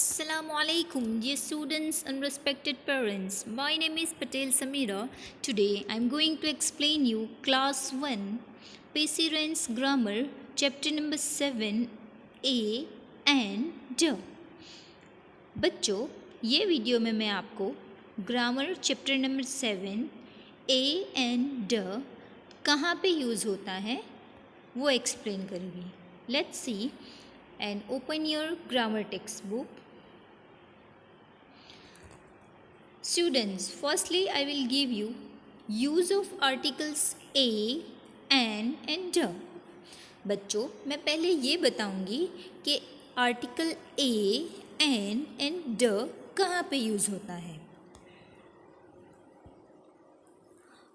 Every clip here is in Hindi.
Assalamu alaikum, dear students and respected parents. My name is Patel Samira. Today I am going to explain you class 1 Perseverance Grammar chapter number 7 A and D. बच्चों, ये वीडियो में मैं आपको grammar chapter number 7 A and ड कहाँ पे यूज़ होता है वो एक्सप्लेन करूँगी. Let's see and open your grammar textbook. Students, firstly I will give you use of articles a and the. बच्चों, मैं पहले ये बताऊंगी कि आर्टिकल a and the कहाँ पे यूज़ होता है.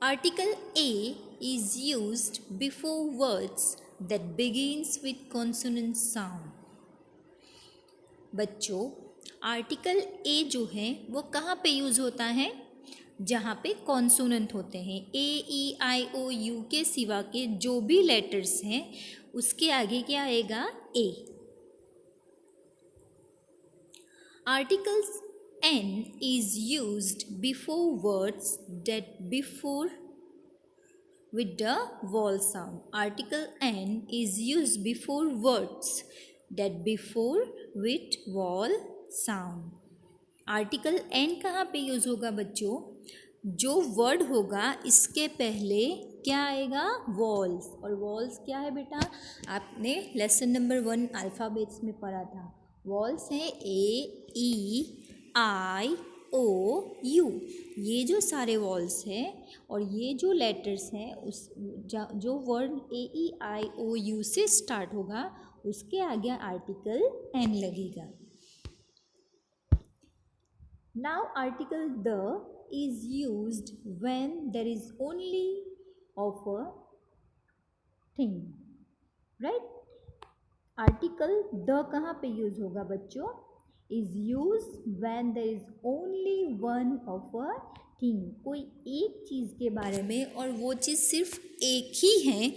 Article a is used before words that begins with consonant sound. बच्चों, आर्टिकल ए जो है वो कहाँ पे यूज़ होता है? जहाँ पे कॉन्सोनेंट होते हैं. ए ई आई ओ यू के सिवा के जो भी लेटर्स हैं उसके आगे क्या आएगा? A. Articles an is used before words that before with the vowel sound. Article n is used before words that before with vowel sound. Article n कहाँ पे यूज़ होगा बच्चों? जो वर्ड होगा इसके पहले क्या आएगा? वॉल्स. और वॉल्स क्या है बेटा? आपने लेसन नंबर 1 अल्फ़ाबेट्स में पढ़ा था. वॉल्स हैं ए ई आई ओ यू. ये जो सारे वॉल्स हैं और ये जो लेटर्स हैं उस जो word A E I O U से स्टार्ट होगा उसके आगे आर्टिकल एन लगेगा. Now article the is used when there is only of a thing. Right. Article the कहाँ पे यूज होगा बच्चों? Is use when there is only one of a thing. कोई एक चीज़ के बारे में और वो चीज़ सिर्फ एक ही है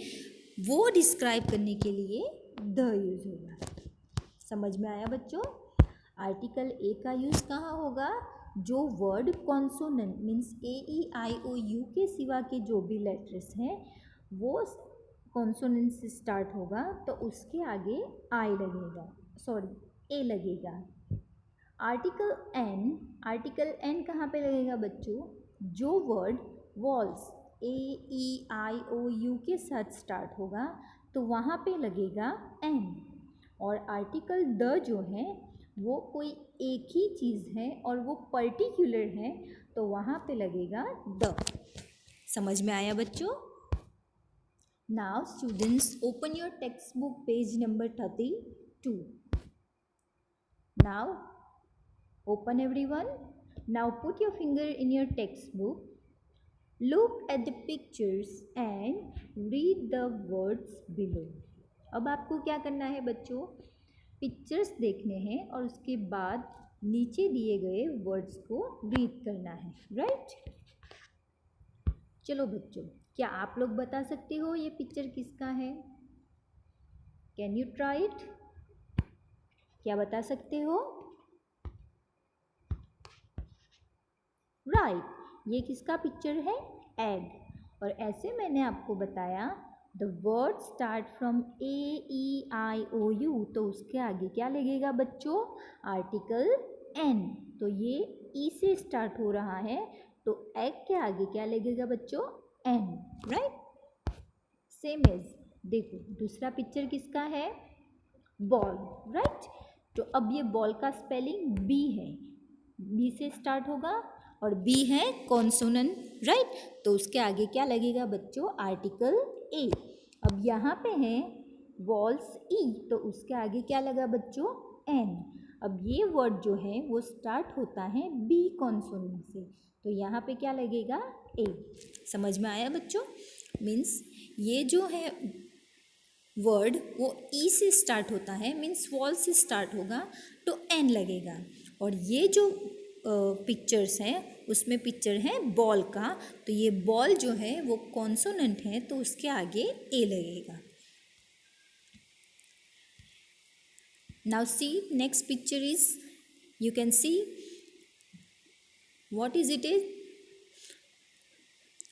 वो डिस्क्राइब करने के लिए द यूज होगा. समझ में आया बच्चों? आर्टिकल ए का यूज़ कहाँ होगा? जो word consonant means A E I O U के सिवा के जो भी लेटर्स हैं वो कॉन्सोनेंट से स्टार्ट होगा तो उसके आगे आई लगेगा, सॉरी ए लगेगा. आर्टिकल एन कहाँ पे लगेगा बच्चों? जो word vowels A E I O U के साथ स्टार्ट होगा तो वहाँ पे लगेगा एन. और आर्टिकल द जो है वो कोई एक ही चीज़ है और वो पर्टिकुलर है तो वहाँ पे लगेगा द. समझ में आया बच्चों? Now students, open your text book page number 32. Now open everyone. Now put your finger in your textbook. Look at the pictures and read the words below. अब आपको क्या करना है बच्चों? पिक्चर्स देखने हैं और उसके बाद नीचे दिए गए वर्ड्स को रीड करना है. राइट. चलो बच्चों, क्या आप लोग बता सकते हो ये पिक्चर किसका है? Can you try it? क्या बता सकते हो? राइट. ये किसका पिक्चर है? एग. और ऐसे मैंने आपको बताया the word start from A E I O U तो उसके आगे क्या लगेगा बच्चों? Article an. तो ये ई से स्टार्ट हो रहा है तो एग के आगे क्या लगेगा बच्चों? एन. राइट. सेम एज देखो दूसरा पिक्चर किसका है? बॉल. राइट. तो अब ये बॉल का स्पेलिंग बी है. बी से स्टार्ट होगा और बी है कॉन्सोनेंट. राइट. तो उसके आगे क्या लगेगा बच्चों? Article a. अब यहाँ पे है वॉल्स ई तो उसके आगे क्या लगा बच्चों? एन. अब ये वर्ड जो है वो स्टार्ट होता है बी कॉन्सोनेंट से तो यहाँ पे क्या लगेगा? ए. समझ में आया बच्चों? मीन्स ये जो है वर्ड वो ई से स्टार्ट होता है मीन्स वॉल से स्टार्ट होगा तो एन लगेगा. और ये जो पिक्चर्स हैं उसमें पिक्चर है बॉल का तो ये बॉल जो है वो कॉन्सोनेंट है तो उसके आगे ए लगेगा. Now see next picture is You can see what is it is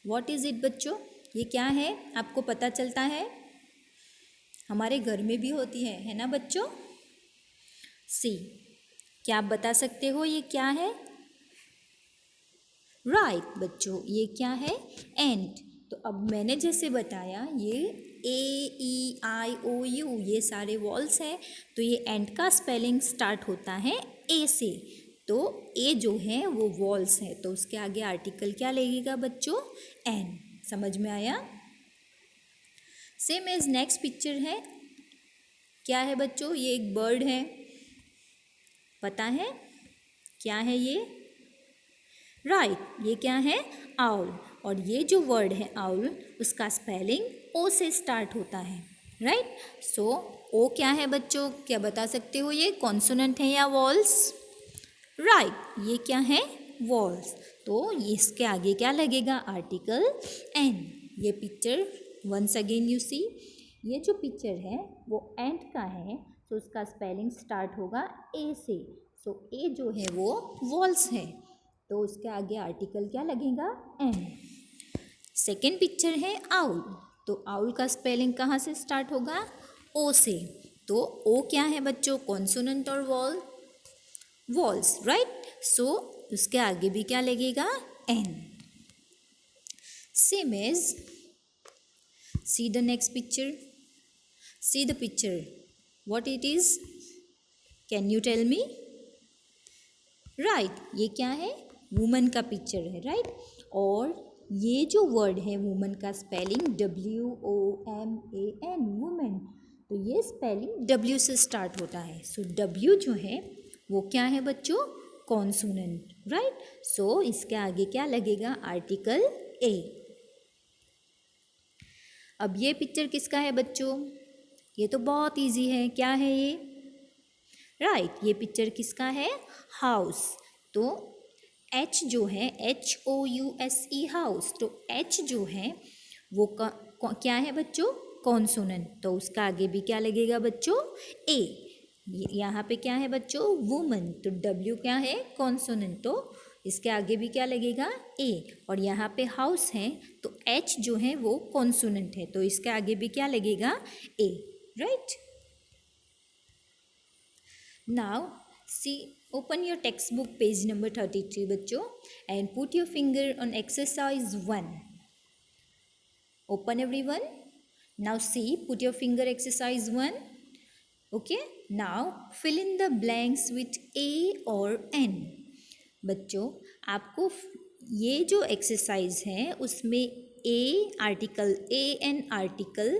what is it बच्चों, ये क्या है आपको पता चलता है, हमारे घर में भी होती है ना बच्चों। सी, क्या आप बता सकते हो ये क्या है? राइट बच्चों, ये क्या है? एंट। तो अब मैंने जैसे बताया ये AEIOU ये सारे वॉल्स हैं, तो ये एंट का स्पेलिंग स्टार्ट होता है ए से। तो ए जो है वो वॉल्स है, तो उसके आगे आर्टिकल क्या लगेगा बच्चों? एन। समझ में आया? सेम एज नेक्स्ट पिक्चर है, क्या है बच्चों? ये एक बर्ड है, पता है क्या है ये? राइट, ये क्या है? आउल। और ये जो वर्ड है आउल, उसका स्पेलिंग ओ से स्टार्ट होता है, राइट। सो ओ क्या है बच्चों, क्या बता सकते हो? ये कॉन्सोनेंट है या वॉल्स? राइट, ये क्या है? वॉल्स। तो इसके आगे क्या लगेगा? Article an. ये पिक्चर वंस अगेन यू सी, ये जो पिक्चर है वो एंट का है, तो उसका स्पेलिंग स्टार्ट होगा ए से। सो ए जो है वो वॉल्स है, तो उसके आगे आर्टिकल क्या लगेगा? एन। सेकेंड पिक्चर है आउल, तो आउल का स्पेलिंग कहाँ से स्टार्ट होगा? ओ से। तो ओ क्या है बच्चों? कॉन्सोनेंट और वॉल? Walls, right. सो उसके आगे भी क्या लगेगा? An. Same as see the next picture, see the picture, what it is, can you tell me? Right, ये क्या है? वुमन का पिक्चर है, राइट। और ये जो वर्ड है वुमन का स्पेलिंग WOMAN, वुमेन। तो ये स्पेलिंग W से स्टार्ट होता है। सो W जो है वो क्या है बच्चों? Consonant, right. सो इसके आगे क्या लगेगा? Article a. अब ये पिक्चर किसका है बच्चों? ये तो बहुत इजी है, क्या है ये? राइट, ये पिक्चर किसका है? हाउस। तो H जो है HOUSE, हाउस, तो H जो है वो क्या है बच्चों? कॉन्सोनेंट। तो उसका आगे भी क्या लगेगा बच्चों? ए। यहाँ पे क्या है बच्चों? वुमन, तो W क्या है? कॉन्सोनेंट, तो इसके आगे भी क्या लगेगा? ए। और यहाँ पे हाउस है, तो H जो है वो कॉन्सोनेंट है, तो इसके आगे भी क्या लगेगा? A, right. Now see, open your textbook page number 33 बच्चों, and put your finger on exercise 1. Open everyone. Now see, put your finger exercise 1. Okay, now fill in the blanks with A or N. बच्चों आपको ये जो एक्सरसाइज है उसमें A article A an article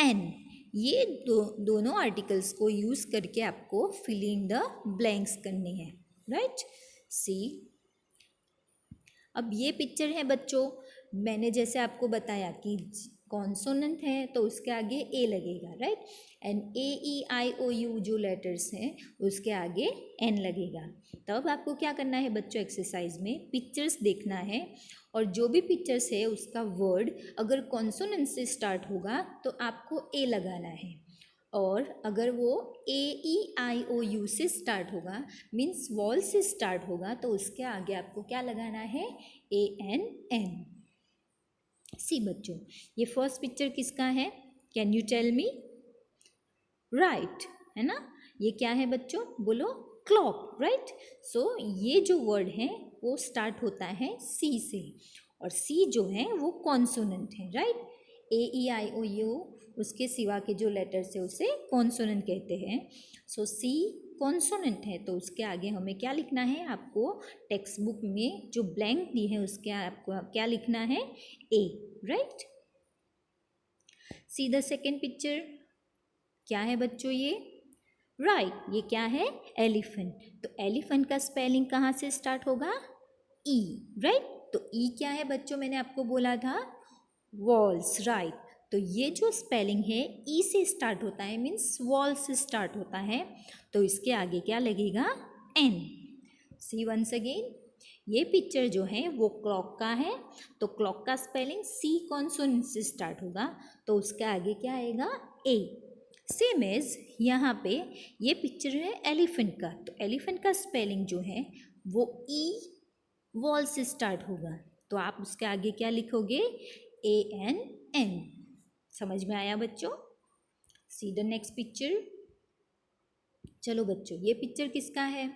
N, ये दोनों आर्टिकल्स को यूज़ करके आपको फिल इन द ब्लैंक्स करने हैं, राइट। सी, अब ये पिक्चर है बच्चों, मैंने जैसे आपको बताया कि कॉन्सोनेंट है तो उसके आगे ए लगेगा, राइट। एंड AEIOU जो लेटर्स हैं उसके आगे एन लगेगा। तब आपको क्या करना है बच्चों? एक्सरसाइज में पिक्चर्स देखना है, और जो भी पिक्चर्स है उसका वर्ड अगर कॉन्सोनेंट से स्टार्ट होगा तो आपको ए लगाना है, और अगर वो AEIOU से स्टार्ट होगा मीन्स वॉल से स्टार्ट होगा तो उसके आगे आपको क्या लगाना है? ANN। सी बच्चों, ये फर्स्ट पिक्चर किसका है? Can you tell me? Right, है ना। ये क्या है बच्चों? बोलो। Clock, right. सो ये जो वर्ड है वो स्टार्ट होता है सी से, और सी जो है वो कॉन्सोनेंट है, राइट। AEIOU उसके सिवा के जो लेटर्स है उसे कॉन्सोनेंट कहते हैं। सो सी कॉन्सोनेंट है, तो उसके आगे हमें क्या लिखना है? आपको टेक्स्ट बुक में जो ब्लैंक दी है उसके आपको क्या लिखना है? A, right. See the second picture, क्या है बच्चों ये? राइट, ये क्या है? एलिफेंट। तो एलिफेंट का स्पेलिंग कहाँ से स्टार्ट होगा? ई, राइट। तो ई क्या है बच्चों? मैंने आपको बोला था वॉल्स, राइट। तो ये जो स्पेलिंग है ई से स्टार्ट होता है मीन्स वॉल से स्टार्ट होता है, तो इसके आगे क्या लगेगा? एन। सी वंस अगेन, ये पिक्चर जो है वो क्लॉक का है, तो क्लॉक का स्पेलिंग सी कॉन्सोनेंट से स्टार्ट होगा, तो उसके आगे क्या आएगा? ए। सेम एज यहाँ पे ये पिक्चर है एलिफेंट का, तो एलिफेंट का स्पेलिंग जो है वो ई वॉल से स्टार्ट होगा, तो आप उसके आगे क्या लिखोगे, ANN। समझ में आया बच्चों? सी द नेक्स्ट पिक्चर। चलो बच्चों, ये पिक्चर किसका है?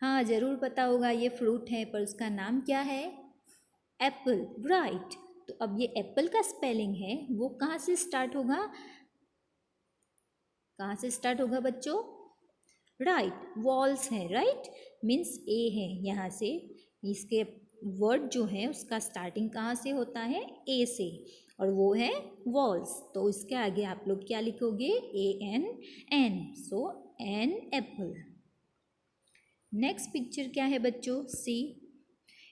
हाँ ज़रूर पता होगा, ये फ्रूट है, पर उसका नाम क्या है? Apple, right. तो अब ये एप्पल का स्पेलिंग है वो कहाँ से स्टार्ट होगा? कहाँ से स्टार्ट होगा बच्चों? राइट, वॉल्स है, राइट, मीन्स ए है यहाँ से। इसके वर्ड जो है उसका स्टार्टिंग कहाँ से होता है? ए से, और वो है वॉल्स। तो इसके आगे आप लोग क्या लिखोगे? ANN, so an apple. Next picture क्या है बच्चों? See,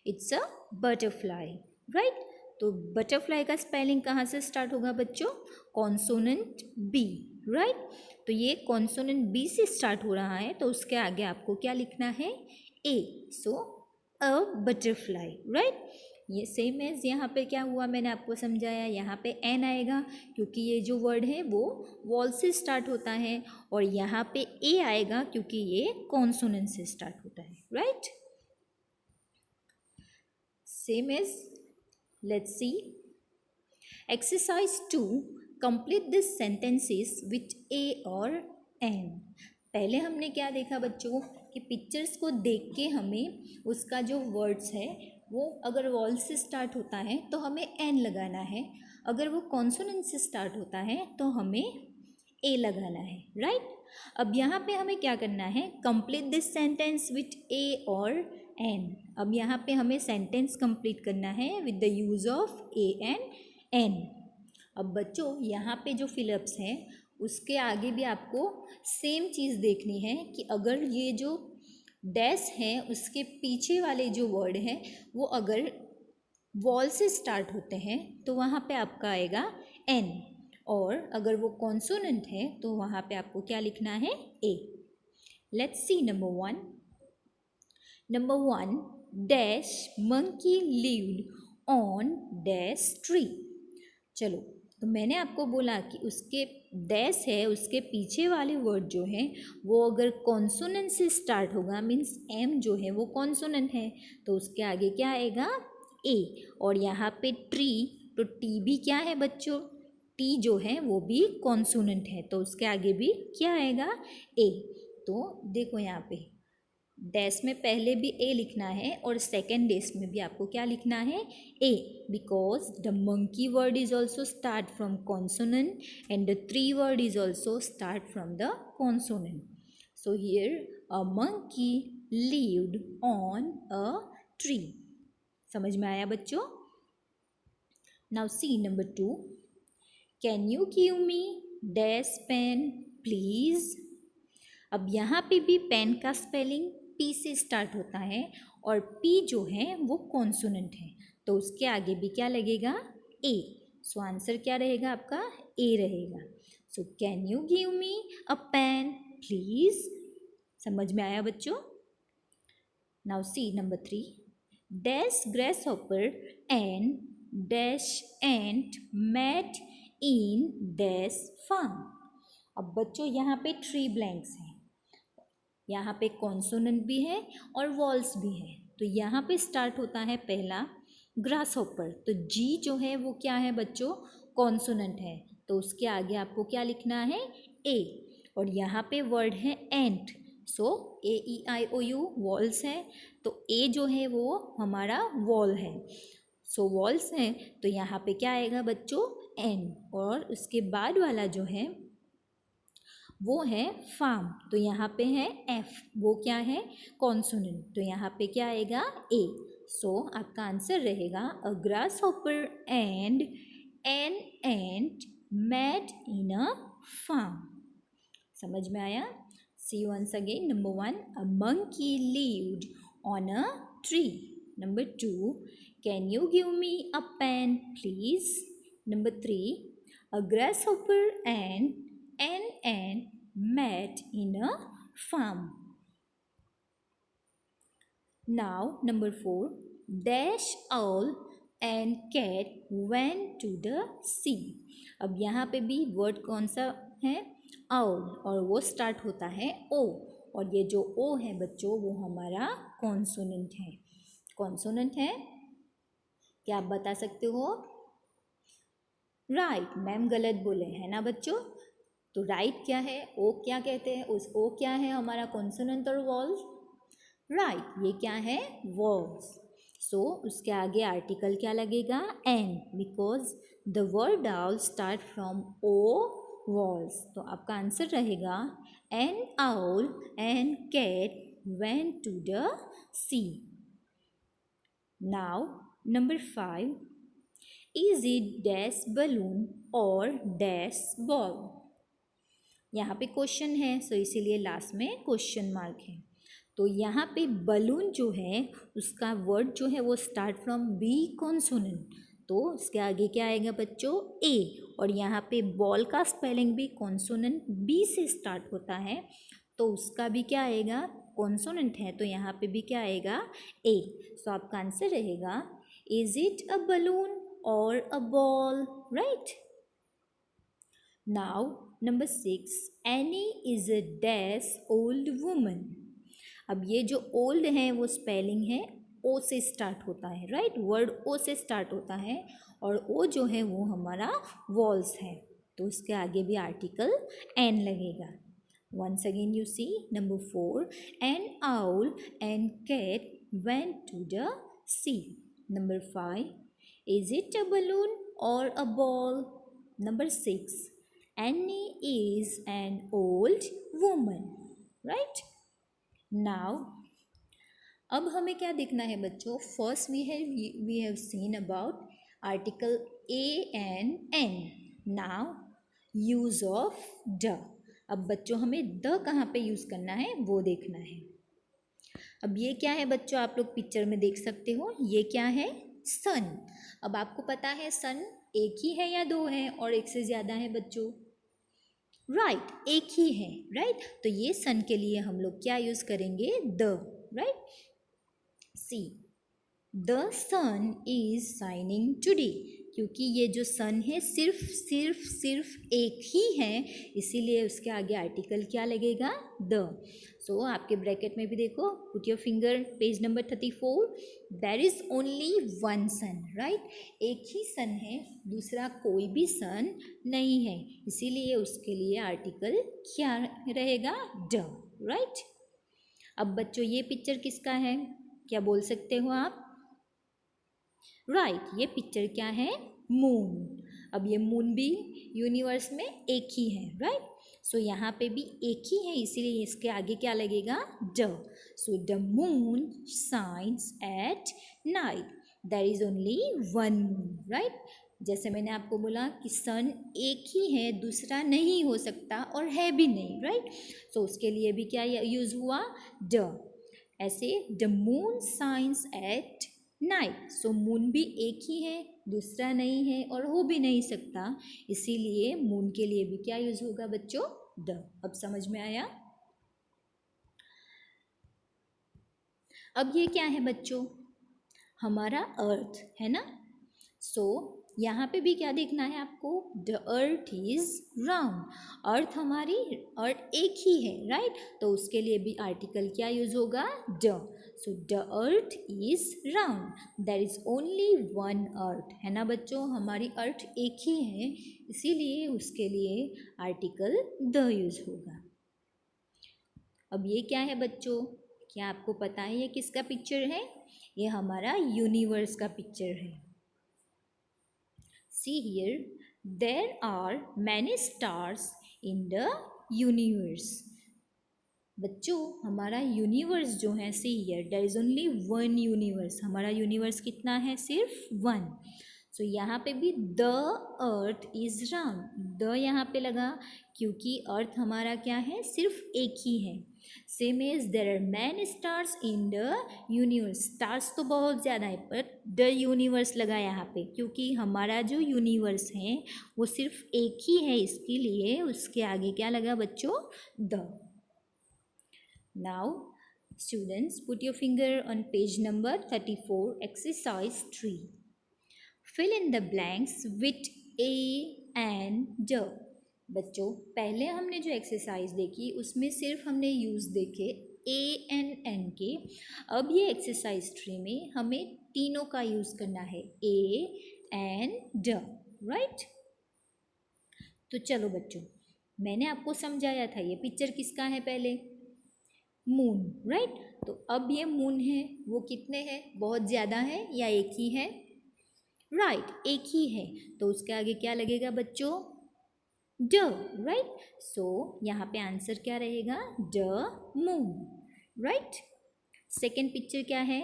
it's a butterfly, right. तो बटरफ्लाई का स्पेलिंग कहाँ से स्टार्ट होगा बच्चों? Consonant B, right. तो ये कॉन्सोनेंट बी से स्टार्ट हो रहा है, तो उसके आगे आपको क्या लिखना है? ए, सो अ बटरफ्लाई, राइट। ये सेम एज यहाँ पे क्या हुआ, मैंने आपको समझाया, यहाँ पे एन आएगा क्योंकि ये जो वर्ड है वो वॉल से स्टार्ट होता है, और यहाँ पे ए आएगा क्योंकि ये कॉन्सोनेंट से स्टार्ट होता है, right. Same as, let's see. Exercise 2. Complete these sentences with A or N. पहले हमने क्या देखा बच्चों कि पिक्चर्स को देख के हमें उसका जो वर्ड्स है वो अगर वॉल से स्टार्ट होता है तो हमें एन लगाना है, अगर वो कॉन्सोनेंट से स्टार्ट होता है तो हमें ए लगाना है, राइट। अब यहाँ पे हमें क्या करना है? कंप्लीट दिस सेंटेंस विथ ए और एन। अब यहाँ पे हमें सेंटेंस कंप्लीट करना है with the use of A and an. अब बच्चों यहाँ पे जो फिलअप्स हैं उसके आगे भी आपको सेम चीज़ देखनी है कि अगर ये जो डैश है उसके पीछे वाले जो वर्ड हैं वो अगर वॉल से स्टार्ट होते हैं तो वहाँ पे आपका आएगा एन, और अगर वो कॉन्सोनेंट है तो वहाँ पे आपको क्या लिखना है? A. Let's see number 1। Number 1, dash monkey lived on dash tree. चलो, तो मैंने आपको बोला कि उसके डैश है उसके पीछे वाले वर्ड जो हैं वो अगर कॉन्सोनेंट से स्टार्ट होगा, मीन्स एम जो है वो कॉन्सोनेंट है, तो उसके आगे क्या आएगा? ए। और यहाँ पे ट्री, तो टी भी क्या है बच्चों? टी जो है वो भी कॉन्सोनेंट है, तो उसके आगे भी क्या आएगा? ए। तो देखो यहाँ पे डैश में पहले भी ए लिखना है और सेकेंड डैश में भी आपको क्या लिखना है? A, because the monkey word is also start from consonant and the tree word is also start from the consonant. So here a monkey lived on a tree. समझ में आया बच्चों? Now see number 2। Can you give me dash pen please. अब यहाँ पे भी पेन का स्पेलिंग पी से स्टार्ट होता है, और पी जो है वो कॉन्सोनेंट है, तो उसके आगे भी क्या लगेगा? ए। सो आंसर क्या रहेगा आपका? ए रहेगा। So can you give me a pen please. समझ में आया बच्चों? Now see number 3। Dash Grace Hopper and dash ant met in dash farm. अब बच्चों यहाँ पे 3 ब्लैंक्स हैं, यहाँ पे कॉन्सोनेंट भी है और वॉल्स भी है, तो यहाँ पे स्टार्ट होता है पहला ग्रास हॉपर, तो जी जो है वो क्या है बच्चों? कॉन्सोनेंट है, तो उसके आगे आपको क्या लिखना है? ए। और यहाँ पे वर्ड है एंट, सो AEIOU वॉल्स है, तो ए जो है वो हमारा वॉल है, सो वॉल्स है, तो यहाँ पे क्या आएगा बच्चों? एन। और उसके बाद वाला जो है वो है फार्म, तो यहाँ पे है एफ, वो क्या है? कॉन्सोनेंट, तो यहाँ पे क्या आएगा? ए। सो आपका आंसर रहेगा a grasshopper and an ant met in a farm. समझ में आया? See once again. Number 1, a monkey lived on a tree. Number 2, can you give me a pen please. Number 3, a grasshopper and an ant met in a farm. Now, number 4, dash owl and cat went to the sea. अब यहाँ पे भी वर्ड कौन सा है? owl, और वो स्टार्ट होता है ओ, और ये जो ओ है बच्चों वो हमारा कॉन्सोनेंट है. कॉन्सोनेंट है, क्या आप बता सकते हो? राइट, मैम गलत बोले है ना बच्चों. तो राइट क्या है? ओ क्या कहते हैं? उस ओ क्या है हमारा? कॉन्सोनेंट और वॉल्स. राइट, ये क्या है? वॉल्स. सो उसके आगे आर्टिकल क्या लगेगा? An, because the word owl start from O vowels. तो आपका आंसर रहेगा an owl and cat went to the sea. Now number 5, is it dash balloon और डैश बॉल. यहाँ पे क्वेश्चन है, सो इसीलिए लास्ट में क्वेश्चन मार्क है. तो यहाँ पे बलून जो है उसका वर्ड जो है वो स्टार्ट फ्रॉम बी कॉन्सोनेंट, तो इसके आगे क्या आएगा बच्चों? ए. और यहाँ पे बॉल का स्पेलिंग भी कॉन्सोनेंट बी से स्टार्ट होता है, तो उसका भी क्या आएगा? कॉन्सोनेंट है, तो यहाँ पे भी क्या आएगा? ए. सो आपका आंसर रहेगा इज इट अ बलून और a ball. Right. Now number 6, any is a dash old woman. अब ये जो ओल्ड है वो स्पेलिंग है ओ से स्टार्ट होता है. राइट, वर्ड ओ से स्टार्ट होता है, और ओ जो है वो हमारा वॉल्स है, तो उसके आगे भी आर्टिकल एन लगेगा. Once again you see number 4, an owl and cat went to the sea. Number 5, is it a balloon और a ball. Number 6, Annie is an old woman. Right? Now, अब हमें क्या देखना है बच्चों? First we have seen about article A and an. Now use of the. अब बच्चों हमें द कहाँ पे यूज करना है वो देखना है. अब ये क्या है बच्चों? आप लोग पिक्चर में देख सकते हो, ये क्या है? सन. अब आपको पता है सन एक ही है या दो है और एक से ज़्यादा है बच्चों? राइट, एक ही है. राइट, तो ये सन के लिए हम लोग क्या यूज करेंगे? The. Right. See, the sun is shining today. क्योंकि ये जो सन है सिर्फ सिर्फ सिर्फ एक ही है, इसीलिए उसके आगे आर्टिकल क्या लगेगा? द. सो आपके ब्रैकेट में भी देखो, put your finger page number 34. There is only one sun. Right, एक ही सन है, दूसरा कोई भी सन नहीं है, इसीलिए उसके लिए आर्टिकल क्या रहेगा? द. राइट. अब बच्चों ये पिक्चर किसका है? क्या बोल सकते हो आप? राइट, ये पिक्चर क्या है? मून. अब ये मून भी यूनिवर्स में एक ही है. राइट, सो यहाँ पे भी एक ही है, इसीलिए इसके आगे क्या लगेगा? The. So the moon shines at night. There is only one moon. Right, जैसे मैंने आपको बोला कि सन एक ही है, दूसरा नहीं हो सकता और है भी नहीं. राइट, सो उसके लिए भी क्या यूज हुआ? द. ऐसे the moon shines at night. So moon भी एक ही है, दूसरा नहीं है और हो भी नहीं सकता, इसीलिए मून के लिए भी क्या यूज होगा बच्चों? द. अब समझ में आया? अब ये क्या है बच्चों? हमारा अर्थ है ना. सो यहाँ पे भी क्या देखना है आपको? The earth is round. Earth हमारी अर्थ एक ही है. राइट, तो उसके लिए भी आर्टिकल क्या यूज होगा? The. So the earth is round. There is only one earth. है ना बच्चों, हमारी अर्थ एक ही है, इसीलिए उसके लिए आर्टिकल द यूज होगा. अब ये क्या है बच्चों? क्या आपको पता है ये किसका पिक्चर है? ये हमारा यूनिवर्स का पिक्चर है. See here, there are many stars in the universe. बच्चों हमारा यूनिवर्स जो है, see here, there is only one universe. हमारा यूनिवर्स कितना है? सिर्फ वन. सो यहाँ पे भी the earth is round. The यहाँ पे लगा क्योंकि अर्थ हमारा क्या है? सिर्फ एक ही है. Same as there are many stars in the universe. Stars तो बहुत ज़्यादा है, पर द यूनिवर्स लगा यहाँ पे क्योंकि हमारा जो यूनिवर्स है वो सिर्फ एक ही है, इसके लिए उसके आगे क्या लगा बच्चों? The. Now students, put your finger on page number 34, exercise 3. Fill in the blanks with A and the. बच्चों पहले हमने जो एक्सरसाइज देखी उसमें सिर्फ हमने यूज़ देखे ए एंड एन के। अब ये एक्सरसाइज 3 में हमें तीनों का यूज़ करना है, ए एंड ड, राइट। तो चलो बच्चों, मैंने आपको समझाया था ये पिक्चर किसका है पहले, मून, राइट। तो अब ये मून है वो कितने हैं, बहुत ज़्यादा है या एक ही है, राइट, एक ही है। तो उसके आगे क्या लगेगा बच्चों, ड, राइट। सो यहाँ पे आंसर क्या रहेगा, ड मून, राइट। सेकेंड पिक्चर क्या है,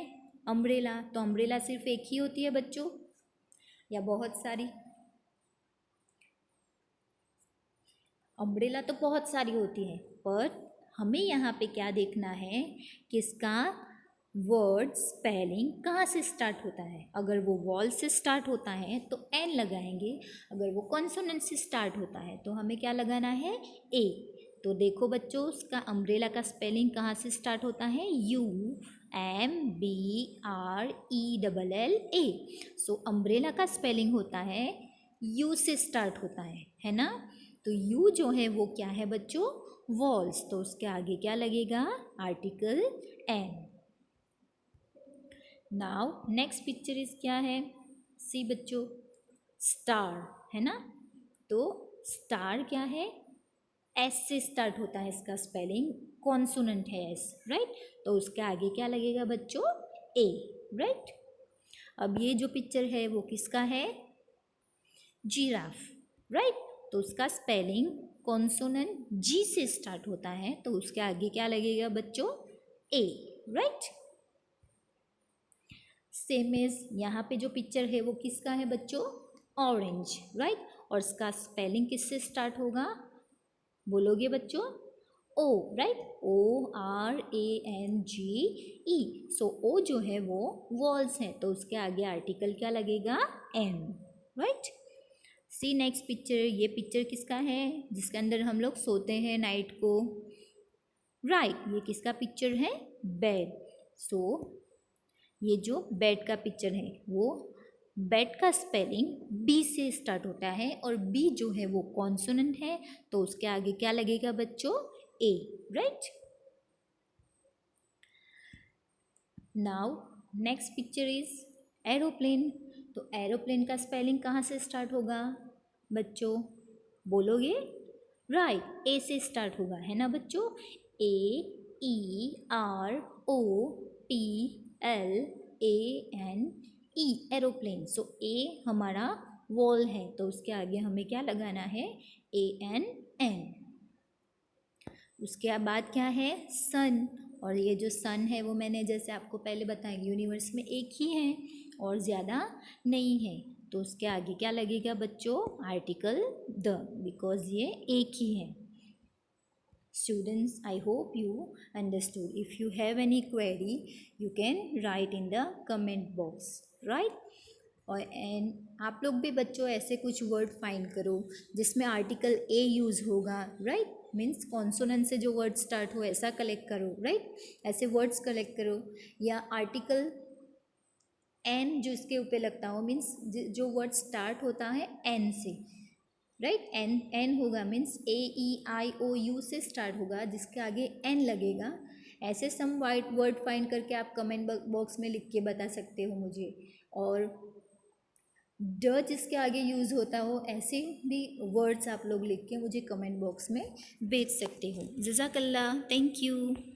अम्ब्रेला। तो अम्ब्रेला सिर्फ एक ही होती है बच्चों या बहुत सारी, अम्ब्रेला तो बहुत सारी होती है, पर हमें यहाँ पे क्या देखना है कि इसका वर्ड स्पेलिंग कहाँ से स्टार्ट होता है। अगर वो वॉल से स्टार्ट होता है तो एन लगाएंगे, अगर वो कॉन्सोनेंट से स्टार्ट होता है तो हमें क्या लगाना है, ए। तो देखो बच्चों, उसका अम्ब्रेला का स्पेलिंग कहाँ से स्टार्ट होता है, U M B R E double L A. So umbrella का स्पेलिंग होता है यू से स्टार्ट होता है ना। तो यू जो है वो क्या है बच्चों, वॉल्स। तो उसके आगे क्या लगेगा, article an. Now next picture is क्या है, सी बच्चों, स्टार, है ना। तो स्टार क्या है, एस से स्टार्ट होता है, इसका स्पेलिंग कॉन्सोनेंट है एस, राइट। तो उसके आगे क्या लगेगा बच्चों, ए, राइट। अब ये जो पिक्चर है वो किसका है, जिराफ, राइट। तो उसका स्पेलिंग कॉन्सोनेंट जी से स्टार्ट होता है, तो उसके आगे क्या लगेगा बच्चों, ए, राइट। सेम इज यहाँ पे जो पिक्चर है वो किसका है बच्चों, ऑरेंज, राइट। और इसका स्पेलिंग किससे स्टार्ट होगा, बोलोगे बच्चों, ओ, right, O R A N G ई। सो ओ जो है वो वॉल्स है, तो उसके आगे आर्टिकल क्या लगेगा, एन, राइट। सी नेक्स्ट पिक्चर, ये पिक्चर किसका है, जिसके अंदर हम लोग सोते हैं नाइट को, राइट। ये किसका पिक्चर है, बेड। सो ये जो बेड का पिक्चर है वो बेड का स्पेलिंग बी से स्टार्ट होता है और बी जो है वो कॉन्सोनेंट है, तो उसके आगे क्या लगेगा बच्चों, A, right. Now next picture is aeroplane. तो एरोप्लेन का स्पेलिंग कहाँ से स्टार्ट होगा बच्चों, बोलोगे, राइट, ए से स्टार्ट होगा, है ना बच्चों, A E R O P L A N E, aeroplane. So A हमारा वॉल है, तो उसके आगे हमें क्या लगाना है, ए एन एन। उसके बाद क्या है, सन। और ये जो सन है वो मैंने जैसे आपको पहले बताया यूनिवर्स में एक ही है और ज़्यादा नहीं है, तो उसके आगे क्या लगेगा बच्चों, आर्टिकल द, बिकॉज ये एक ही है। Students, I hope you understood. If you have any query, you can write in the comment box, right? और एंड आप लोग भी बच्चों ऐसे कुछ वर्ड फाइंड करो जिसमें आर्टिकल ए यूज़ होगा, राइट। मीन्स कॉन्सोनेंट से जो वर्ड स्टार्ट हो ऐसा कलेक्ट करो, राइट। ऐसे वर्ड्स कलेक्ट करो, या आर्टिकल एन जो इसके ऊपर लगता हो, मीन्स जो वर्ड स्टार्ट होता है एन से, राइट। एन एन होगा means A E I O U से स्टार्ट होगा, जिसके आगे एन लगेगा। ऐसे सम वाइट वर्ड फाइंड करके आप कमेंट बॉक्स में लिख के बता सकते हो मुझे। और ड जिसके आगे यूज़ होता हो ऐसे भी वर्ड्स आप लोग लिख के मुझे कमेंट बॉक्स में भेज सकते हो। जज़ाकल्लाह, थैंक यू।